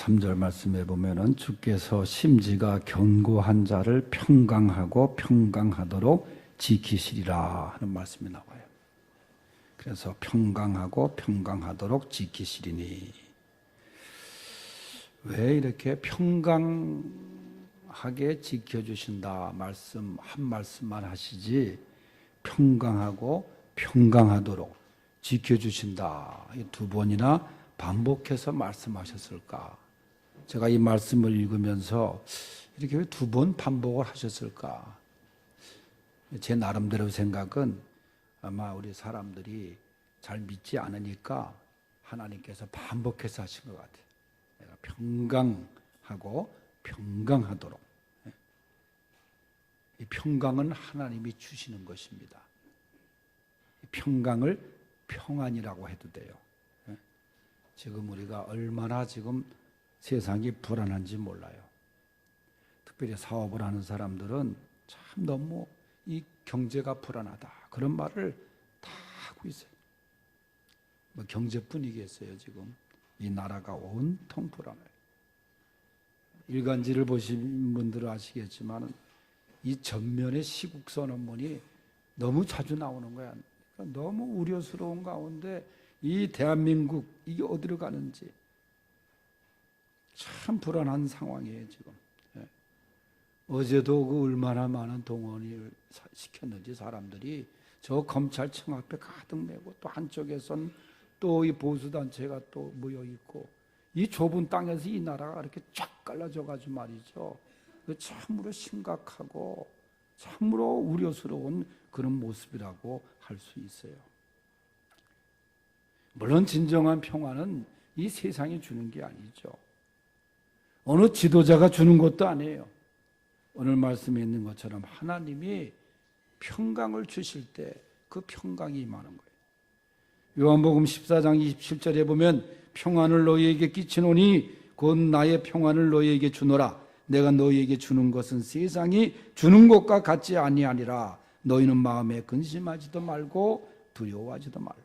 3절 말씀에 보면은 주께서 심지가 견고한 자를 평강하고 평강하도록 지키시리라 하는 말씀이 나와요. 그래서 평강하고 평강하도록 지키시리니, 왜 이렇게 평강하게 지켜주신다 말씀 한 말씀만 하시지 평강하고 평강하도록 지켜주신다 이 두 번이나 반복해서 말씀하셨을까? 제가 이 말씀을 읽으면서 이렇게 왜 두 번 반복을 하셨을까? 제 나름대로 생각은 아마 우리 사람들이 잘 믿지 않으니까 하나님께서 반복해서 하신 것 같아요. 내가 평강하고 평강하도록. 이 평강은 하나님이 주시는 것입니다. 이 평강을 평안이라고 해도 돼요. 지금 우리가 얼마나 지금 세상이 불안한지 몰라요. 특별히 사업을 하는 사람들은 참 너무 이 경제가 불안하다 그런 말을 다 하고 있어요. 뭐 경제뿐이겠어요. 지금 이 나라가 온통 불안해요. 일간지를 보신 분들은 아시겠지만 이 전면의 시국 선언문이 너무 자주 나오는 거야. 그러니까 너무 우려스러운 가운데 이 대한민국 이게 어디로 가는지 참 불안한 상황이에요 지금. 어제도 그 얼마나 많은 동원을 시켰는지 사람들이 저 검찰청 앞에 가득 메고 또 한쪽에선 또 이 보수단체가 또 모여 있고 이 좁은 땅에서 이 나라가 이렇게 쫙 갈라져 가지고 말이죠. 참으로 심각하고 참으로 우려스러운 그런 모습이라고 할 수 있어요. 물론 진정한 평화는 이 세상이 주는 게 아니죠. 어느 지도자가 주는 것도 아니에요. 오늘 말씀에 있는 것처럼 하나님이 평강을 주실 때 그 평강이 임하는 거예요. 요한복음 14장 27절에 보면 평안을 너희에게 끼치노니 곧 나의 평안을 너희에게 주노라. 내가 너희에게 주는 것은 세상이 주는 것과 같지 아니하니라. 너희는 마음에 근심하지도 말고 두려워하지도 말라.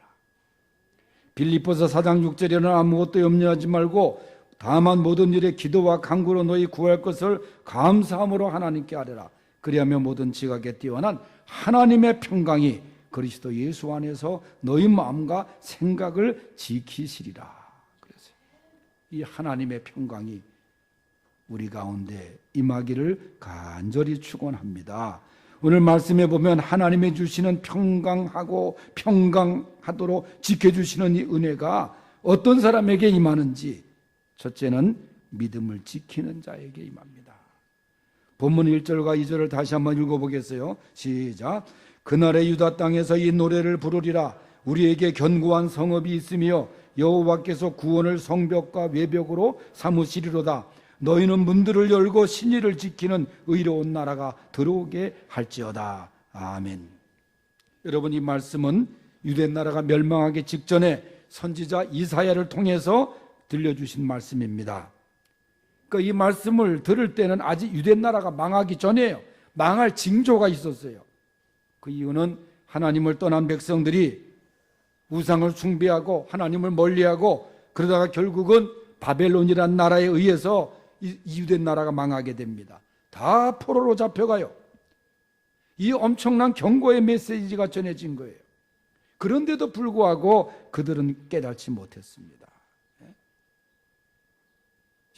빌립보서 4장 6절에는 아무것도 염려하지 말고 다만 모든 일에 기도와 간구로 너희 구할 것을 감사함으로 하나님께 아뢰라. 그리하면 모든 지각에 뛰어난 하나님의 평강이 그리스도 예수 안에서 너희 마음과 생각을 지키시리라. 그래서 이 하나님의 평강이 우리 가운데 임하기를 간절히 축원합니다. 오늘 말씀에 보면 하나님이 주시는 평강하고 평강하도록 지켜주시는 이 은혜가 어떤 사람에게 임하는지, 첫째는 믿음을 지키는 자에게 임합니다. 본문 1절과 2절을 다시 한번 읽어보겠어요. 시작. 그날의 유다 땅에서 이 노래를 부르리라. 우리에게 견고한 성읍이 있으며 여호와께서 구원을 성벽과 외벽으로 삼으시리로다. 너희는 문들을 열고 신의를 지키는 의로운 나라가 들어오게 할지어다. 아멘. 여러분, 이 말씀은 유대 나라가 멸망하기 직전에 선지자 이사야를 통해서 들려주신 말씀입니다. 그러니까 이 말씀을 들을 때는 아직 유대 나라가 망하기 전이에요. 망할 징조가 있었어요. 그 이유는 하나님을 떠난 백성들이 우상을 숭배하고 하나님을 멀리하고 그러다가 결국은 바벨론이라는 나라에 의해서 이 유대 나라가 망하게 됩니다. 다 포로로 잡혀가요. 이 엄청난 경고의 메시지가 전해진 거예요. 그런데도 불구하고 그들은 깨닫지 못했습니다.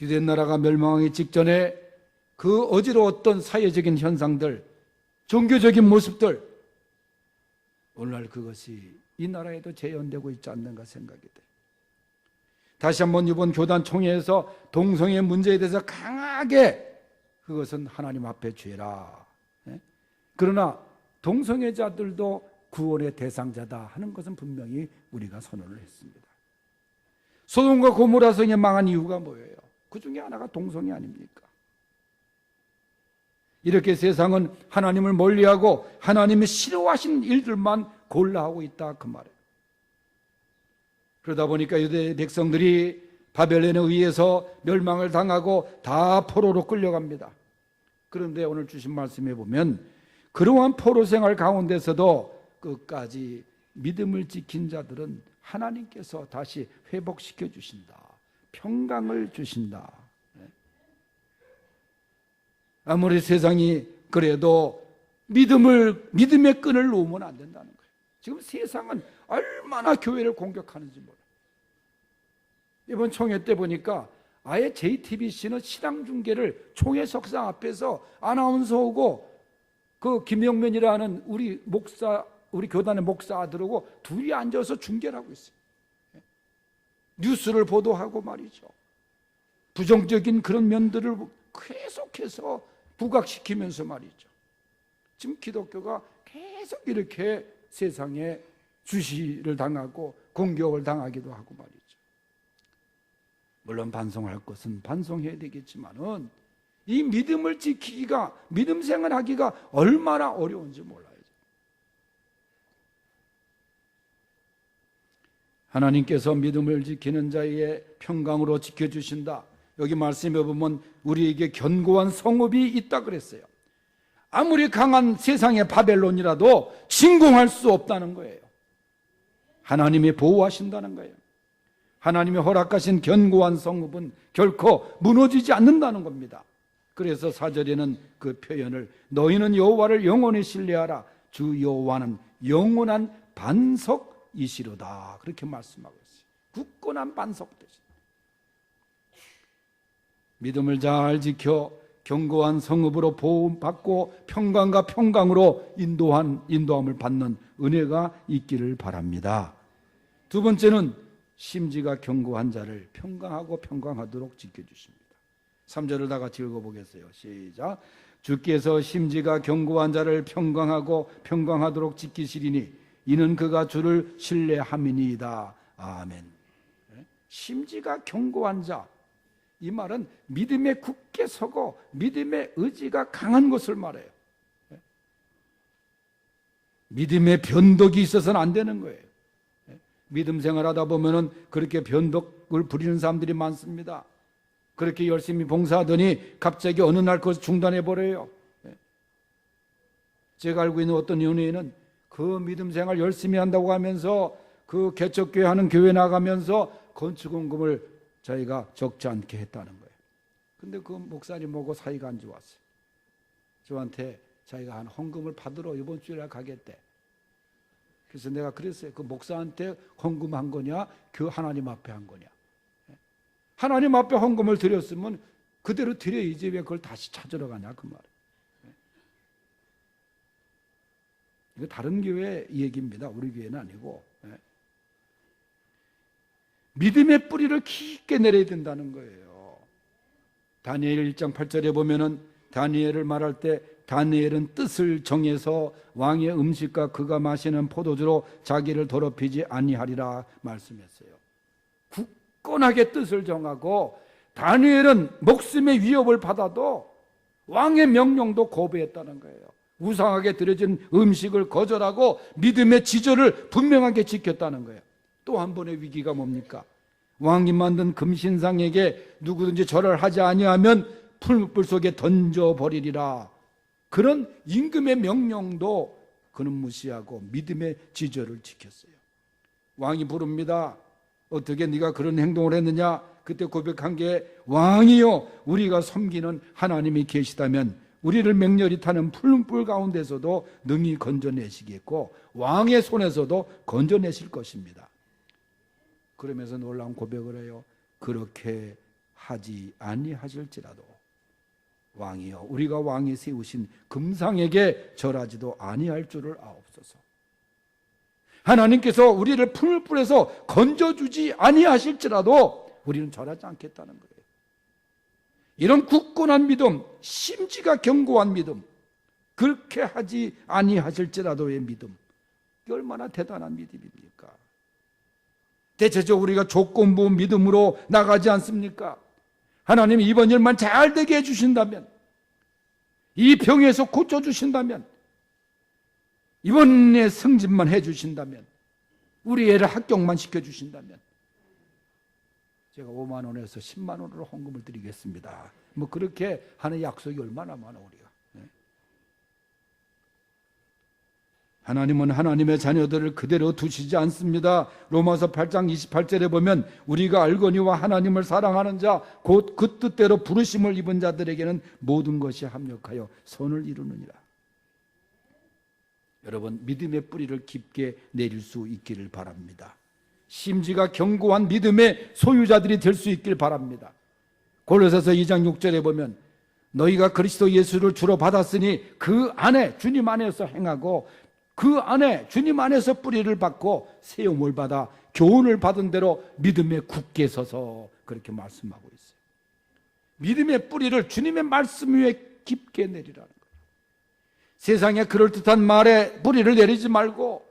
유대 나라가 멸망하기 직전에 그 어지러웠던 사회적인 현상들, 종교적인 모습들, 오늘날 그것이 이 나라에도 재현되고 있지 않는가 생각이 돼요. 다시 한번 이번 교단 총회에서 동성애 문제에 대해서 강하게 그것은 하나님 앞에 죄라. 그러나 동성애자들도 구원의 대상자다 하는 것은 분명히 우리가 선언을 했습니다. 소돔과 고모라 성이 망한 이유가 뭐예요? 그 중에 하나가 동성애 아닙니까? 이렇게 세상은 하나님을 멀리하고 하나님이 싫어하신 일들만 골라하고 있다 그 말이에요. 그러다 보니까 유대 백성들이 바벨론에 의해서 멸망을 당하고 다 포로로 끌려갑니다. 그런데 오늘 주신 말씀에 보면 그러한 포로 생활 가운데서도 끝까지 믿음을 지킨 자들은 하나님께서 다시 회복시켜 주신다, 평강을 주신다. 아무리 세상이 그래도 믿음의 끈을 놓으면 안 된다는 거예요. 지금 세상은 얼마나 교회를 공격하는지 몰라요. 이번 총회 때 보니까 아예 JTBC는 신앙 중계를 총회 석상 앞에서 아나운서 오고 그 김영면이라는 우리 교단의 목사 아들하고 둘이 앉아서 중계를 하고 있어요. 뉴스를 보도하고 말이죠. 부정적인 그런 면들을 계속해서 부각시키면서 말이죠. 지금 기독교가 계속 이렇게 세상에 주시를 당하고 공격을 당하기도 하고 말이죠. 물론 반성할 것은 반성해야 되겠지만은 이 믿음을 지키기가, 믿음 생활하기가 얼마나 어려운지 몰라요. 하나님께서 믿음을 지키는 자의 평강으로 지켜주신다. 여기 말씀해 보면 우리에게 견고한 성읍이 있다 그랬어요. 아무리 강한 세상의 바벨론이라도 침공할 수 없다는 거예요. 하나님이 보호하신다는 거예요. 하나님이 허락하신 견고한 성읍은 결코 무너지지 않는다는 겁니다. 그래서 4절에는 그 표현을 너희는 여호와를 영원히 신뢰하라. 주 여호와는 영원한 반석이시로다. 그렇게 말씀하고 있어요. 굳건한 반석 되신. 믿음을 잘 지켜 견고한 성읍으로 보호받고 평강과 평강으로 인도함을 받는 은혜가 있기를 바랍니다. 두 번째는 심지가 견고한 자를 평강하고 평강하도록 지켜주십니다. 3절을 다 같이 읽어보겠어요. 시작. 주께서 심지가 견고한 자를 평강하고 평강하도록 지키시리니 이는 그가 주를 신뢰함이니이다. 아멘. 심지가 견고한 자, 이 말은 믿음에 굳게 서고 믿음의 의지가 강한 것을 말해요. 믿음의 변덕이 있어서는 안 되는 거예요. 믿음 생활하다 보면은 그렇게 변덕을 부리는 사람들이 많습니다. 그렇게 열심히 봉사하더니 갑자기 어느 날 그것을 중단해 버려요. 제가 알고 있는 어떤 연예인은 그 믿음 생활 열심히 한다고 하면서 그 개척교회 하는 교회 나가면서 건축원금을 자기가 적지 않게 했다는 거예요. 근데 그 목사님하고 사이가 안 좋았어요. 저한테 자기가 한 헌금을 받으러 이번 주일에 가겠대. 그래서 내가 그랬어요. 그 목사한테 헌금한 거냐, 그 하나님 앞에 한 거냐. 하나님 앞에 헌금을 드렸으면 그대로 드려야지 왜 그걸 다시 찾으러 가냐 그 말이에요. 이거 다른 교회 얘기입니다. 우리 교회는 아니고. 믿음의 뿌리를 깊게 내려야 된다는 거예요. 다니엘 1장 8절에 보면은 다니엘을 말할 때 다니엘은 뜻을 정해서 왕의 음식과 그가 마시는 포도주로 자기를 더럽히지 아니하리라 말씀했어요. 굳건하게 뜻을 정하고 다니엘은 목숨의 위협을 받아도 왕의 명령도 거부했다는 거예요. 우상하게 드려진 음식을 거절하고 믿음의 지절을 분명하게 지켰다는 거예요. 또 한 번의 위기가 뭡니까? 왕이 만든 금신상에게 누구든지 절을 하지 아니하면 풀물 속에 던져버리리라. 그런 임금의 명령도 그는 무시하고 믿음의 지절을 지켰어요. 왕이 부릅니다. 어떻게 네가 그런 행동을 했느냐? 그때 고백한 게 왕이요 우리가 섬기는 하나님이 계시다면 우리를 맹렬히 타는 풀물 가운데서도 능히 건져내시겠고 왕의 손에서도 건져내실 것입니다. 그러면서 놀라운 고백을 해요. 그렇게 하지 아니하실지라도 왕이여 우리가 왕이 세우신 금상에게 절하지도 아니할 줄을 아옵소서. 하나님께서 우리를 풀물불에서 건져주지 아니하실지라도 우리는 절하지 않겠다는 거예요. 이런 굳건한 믿음, 심지가 견고한 믿음, 그렇게 하지 아니하실지라도의 믿음, 이게 얼마나 대단한 믿음입니까? 대체적으로 우리가 조건부 믿음으로 나가지 않습니까? 하나님 이번 일만 잘 되게 해주신다면, 이 병에서 고쳐주신다면, 이번에 승진만 해주신다면, 우리 애를 합격만 시켜주신다면 제가 5만 원에서 10만 원으로 헌금을 드리겠습니다. 뭐 그렇게 하는 약속이 얼마나 많아 우리가. 하나님은 하나님의 자녀들을 그대로 두시지 않습니다. 로마서 8장 28절에 보면 우리가 알거니와 하나님을 사랑하는 자 곧 그 뜻대로 부르심을 입은 자들에게는 모든 것이 합력하여 선을 이루느니라. 여러분, 믿음의 뿌리를 깊게 내릴 수 있기를 바랍니다. 심지가 견고한 믿음의 소유자들이 될 수 있길 바랍니다. 골로새서 2장 6절에 보면 너희가 그리스도 예수를 주로 받았으니 그 안에 주님 안에서 행하고 그 안에 주님 안에서 뿌리를 받고 세움을 받아 교훈을 받은 대로 믿음에 굳게 서서 그렇게 말씀하고 있어요. 믿음의 뿌리를 주님의 말씀 위에 깊게 내리라는 거예요. 세상에 그럴듯한 말에 뿌리를 내리지 말고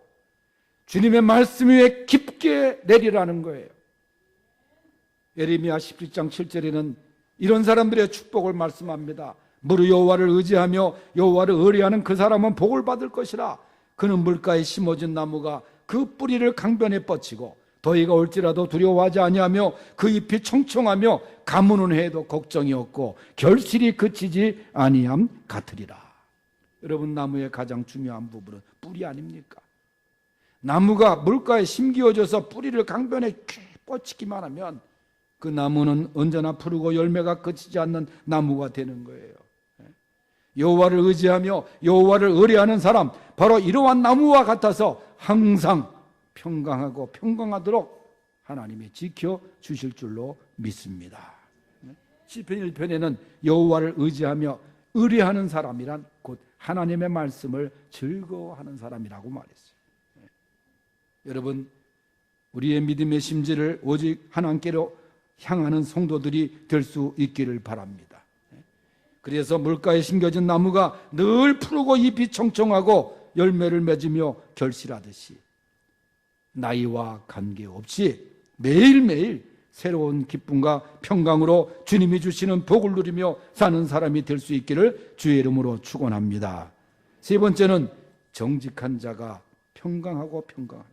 주님의 말씀 위에 깊게 내리라는 거예요. 예레미야 17장 7절에는 이런 사람들의 축복을 말씀합니다. 무릇 여호와를 의지하며 여호와를 의뢰하는 그 사람은 복을 받을 것이라. 그는 물가에 심어진 나무가 그 뿌리를 강변에 뻗치고 더위가 올지라도 두려워하지 아니하며 그 잎이 청청하며 가무는 해도 걱정이 없고 결실이 그치지 아니함 같으리라. 여러분, 나무의 가장 중요한 부분은 뿌리 아닙니까? 나무가 물가에 심기어져서 뿌리를 강변에 뻗치기만 하면 그 나무는 언제나 푸르고 열매가 그치지 않는 나무가 되는 거예요. 여호와를 의지하며 여호와를 의뢰하는 사람, 바로 이러한 나무와 같아서 항상 평강하고 평강하도록 하나님이 지켜주실 줄로 믿습니다. 시편 1편에는 여호와를 의지하며 의뢰하는 사람이란 곧 하나님의 말씀을 즐거워하는 사람이라고 말했어요. 여러분, 우리의 믿음의 심지를 오직 하나님께로 향하는 성도들이 될 수 있기를 바랍니다. 그래서 물가에 심겨진 나무가 늘 푸르고 잎이 청청하고 열매를 맺으며 결실하듯이 나이와 관계없이 매일매일 새로운 기쁨과 평강으로 주님이 주시는 복을 누리며 사는 사람이 될 수 있기를 주의 이름으로 축원합니다. 세 번째는 정직한 자가 평강하고 평강합니다.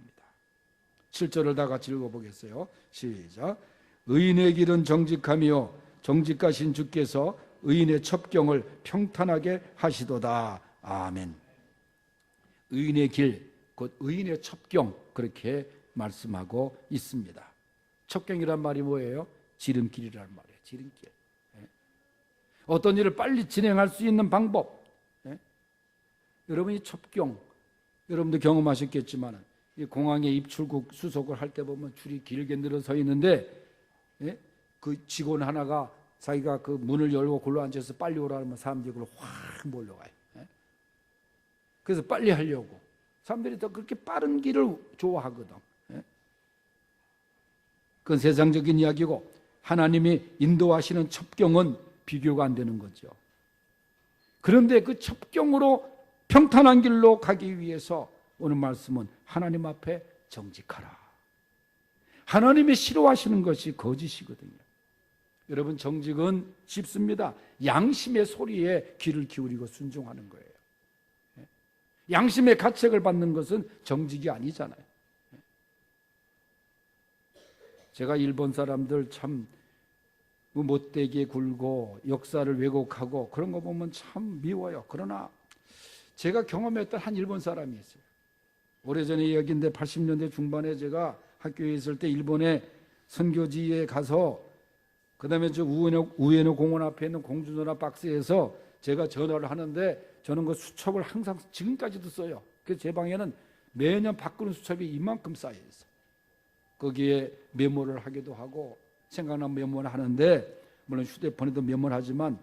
7절을 다 같이 읽어보겠어요. 시작. 의인의 길은 정직하며 정직하신 주께서 의인의 첩경을 평탄하게 하시도다. 아멘. 의인의 길, 곧 의인의 첩경, 그렇게 말씀하고 있습니다. 첩경이란 말이 뭐예요? 지름길이란 말이에요. 지름길. 어떤 일을 빨리 진행할 수 있는 방법. 여러분이 첩경, 여러분도 경험하셨겠지만 이 공항에 입출국 수속을 할 때 보면 줄이 길게 늘어서 있는데 그 직원 하나가 자기가 그 문을 열고 골로 앉아서 빨리 오라 하면 사람들이 그걸 확 몰려가요. 그래서 빨리 하려고. 사람들이 더 그렇게 빠른 길을 좋아하거든. 그건 세상적인 이야기고 하나님이 인도하시는 첩경은 비교가 안 되는 거죠. 그런데 그 첩경으로 평탄한 길로 가기 위해서 오늘 말씀은 하나님 앞에 정직하라. 하나님이 싫어하시는 것이 거짓이거든요. 여러분, 정직은 쉽습니다. 양심의 소리에 귀를 기울이고 순종하는 거예요. 양심의 가책을 받는 것은 정직이 아니잖아요. 제가 일본 사람들 참 못되게 굴고 역사를 왜곡하고 그런 거 보면 참 미워요. 그러나 제가 경험했던 한 일본 사람이 있어요. 오래전에 이야기인데 80년대 중반에 제가 학교에 있을 때 일본의 선교지에 가서 그 다음에 저 우에노 공원 앞에 있는 공중전화 박스에서 제가 전화를 하는데 저는 그 수첩을 항상 지금까지도 써요. 그래서 제 방에는 매년 바꾸는 수첩이 이만큼 쌓여 있어요. 거기에 메모를 하기도 하고 생각나면 메모를 하는데 물론 휴대폰에도 메모를 하지만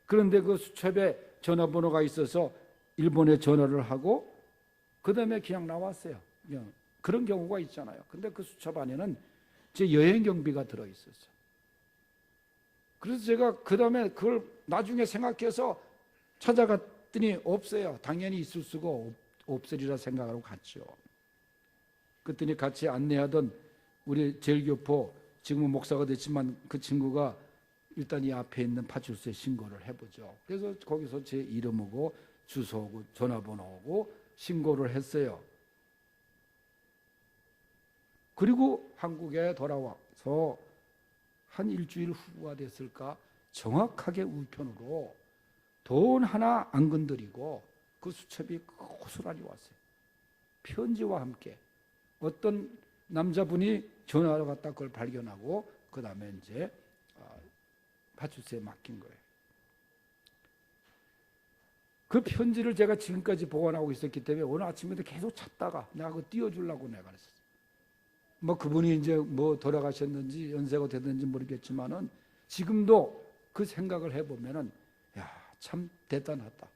그런데 그 수첩에 전화번호가 있어서 일본에 전화를 하고 그 다음에 그냥 나왔어요. 그냥 그런 경우가 있잖아요. 근데 그 수첩 안에는 제 여행 경비가 들어있었어요. 그래서 제가 그 다음에 그걸 나중에 생각해서 찾아갔더니 없어요. 당연히 있을 수가 없으리라 생각하고 갔죠. 그랬더니 같이 안내하던 우리 제일교포 지금은 목사가 됐지만 그 친구가 일단 이 앞에 있는 파출소에 신고를 해보죠. 그래서 거기서 제 이름하고 주소하고 전화번호하고 신고를 했어요. 그리고 한국에 돌아와서 한 일주일 후가 됐을까 정확하게 우편으로 돈 하나 안 건드리고 그 수첩이 고스란히 왔어요. 편지와 함께 어떤 남자분이 전화를 갖다 그걸 발견하고 그 다음에 이제 파출소에 맡긴 거예요. 그 편지를 제가 지금까지 보관하고 있었기 때문에 오늘 아침에도 계속 찾다가 내가 그거 띄워주려고 내가 그랬어요. 뭐 그분이 이제 뭐 돌아가셨는지 연세가 됐는지 모르겠지만은 지금도 그 생각을 해보면은 야, 참 대단하다.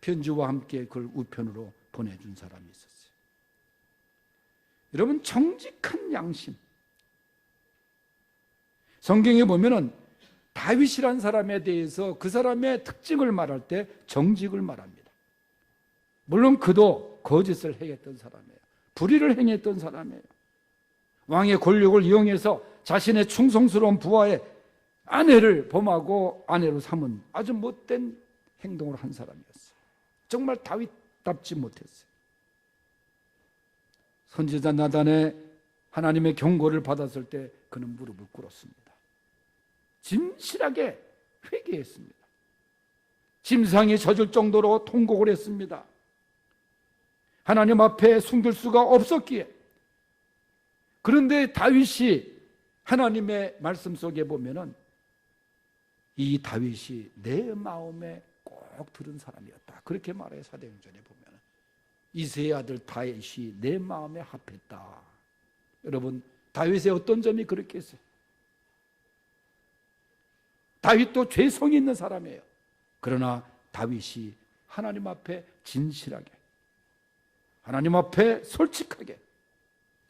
편지와 함께 그걸 우편으로 보내준 사람이 있었어요. 여러분, 정직한 양심. 성경에 보면은 다윗이란 사람에 대해서 그 사람의 특징을 말할 때 정직을 말합니다. 물론 그도 거짓을 행했던 사람이에요. 불의를 행했던 사람이에요. 왕의 권력을 이용해서 자신의 충성스러운 부하의 아내를 범하고 아내로 삼은 아주 못된 행동을 한 사람이었어요. 정말 다윗답지 못했어요. 선지자 나단의 하나님의 경고를 받았을 때 그는 무릎을 꿇었습니다. 진실하게 회개했습니다. 짐승이 젖을 정도로 통곡을 했습니다. 하나님 앞에 숨길 수가 없었기에. 그런데 다윗이 하나님의 말씀 속에 보면은 이 다윗이 내 마음에 꼭 들은 사람이었다. 그렇게 말해요. 사도행전에 보면 이새의 아들 다윗이 내 마음에 합했다. 여러분, 다윗의 어떤 점이 그렇게 했어요? 다윗도 죄성이 있는 사람이에요. 그러나 다윗이 하나님 앞에 진실하게, 하나님 앞에 솔직하게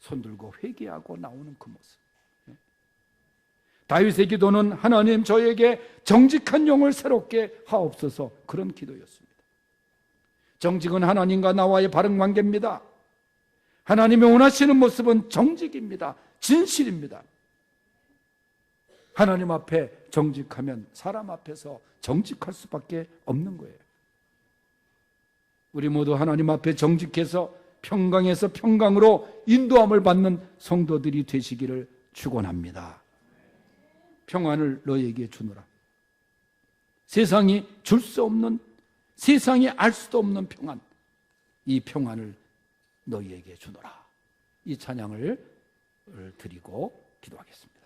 손들고 회개하고 나오는 그 모습. 다윗의 기도는 하나님 저에게 정직한 영을 새롭게 하옵소서, 그런 기도였습니다. 정직은 하나님과 나와의 바른 관계입니다. 하나님이 원하시는 모습은 정직입니다. 진실입니다. 하나님 앞에 정직하면 사람 앞에서 정직할 수밖에 없는 거예요. 우리 모두 하나님 앞에 정직해서 평강에서 평강으로 인도함을 받는 성도들이 되시기를 축원합니다. 평안을 너에게 주노라. 세상이 줄 수 없는, 세상이 알 수도 없는 평안, 이 평안을 너희에게 주노라. 이 찬양을 드리고 기도하겠습니다.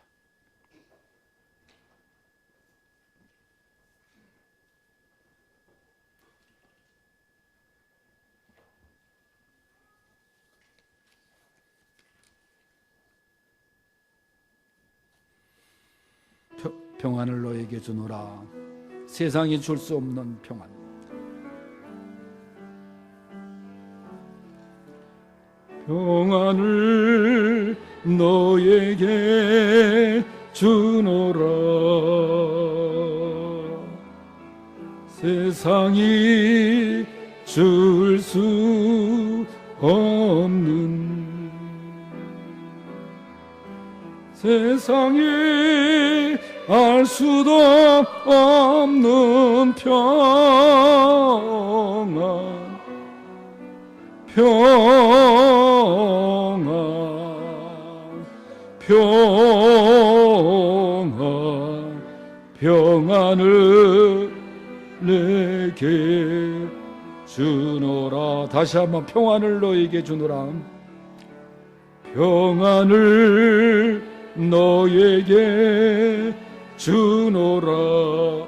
평안을 너에게 주노라. 세상이 줄 수 없는 평안. 평안을 너에게 주노라. 세상이 줄 수 없는, 세상이 알 수도 없는 평안, 평안, 평안, 평안을 내게 주노라. 다시 한번 평안을 너에게 주노라. 평안을 너에게 주노라.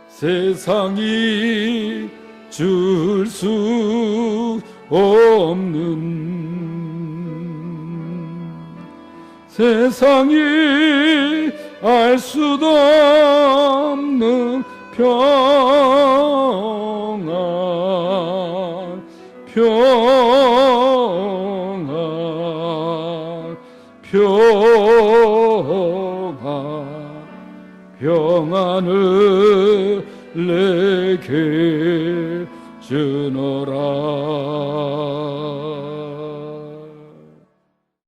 세상이 줄 수 없는, 세상이 알 수도 없는 평안, 평안, 평안, 평안을 내게 주노라.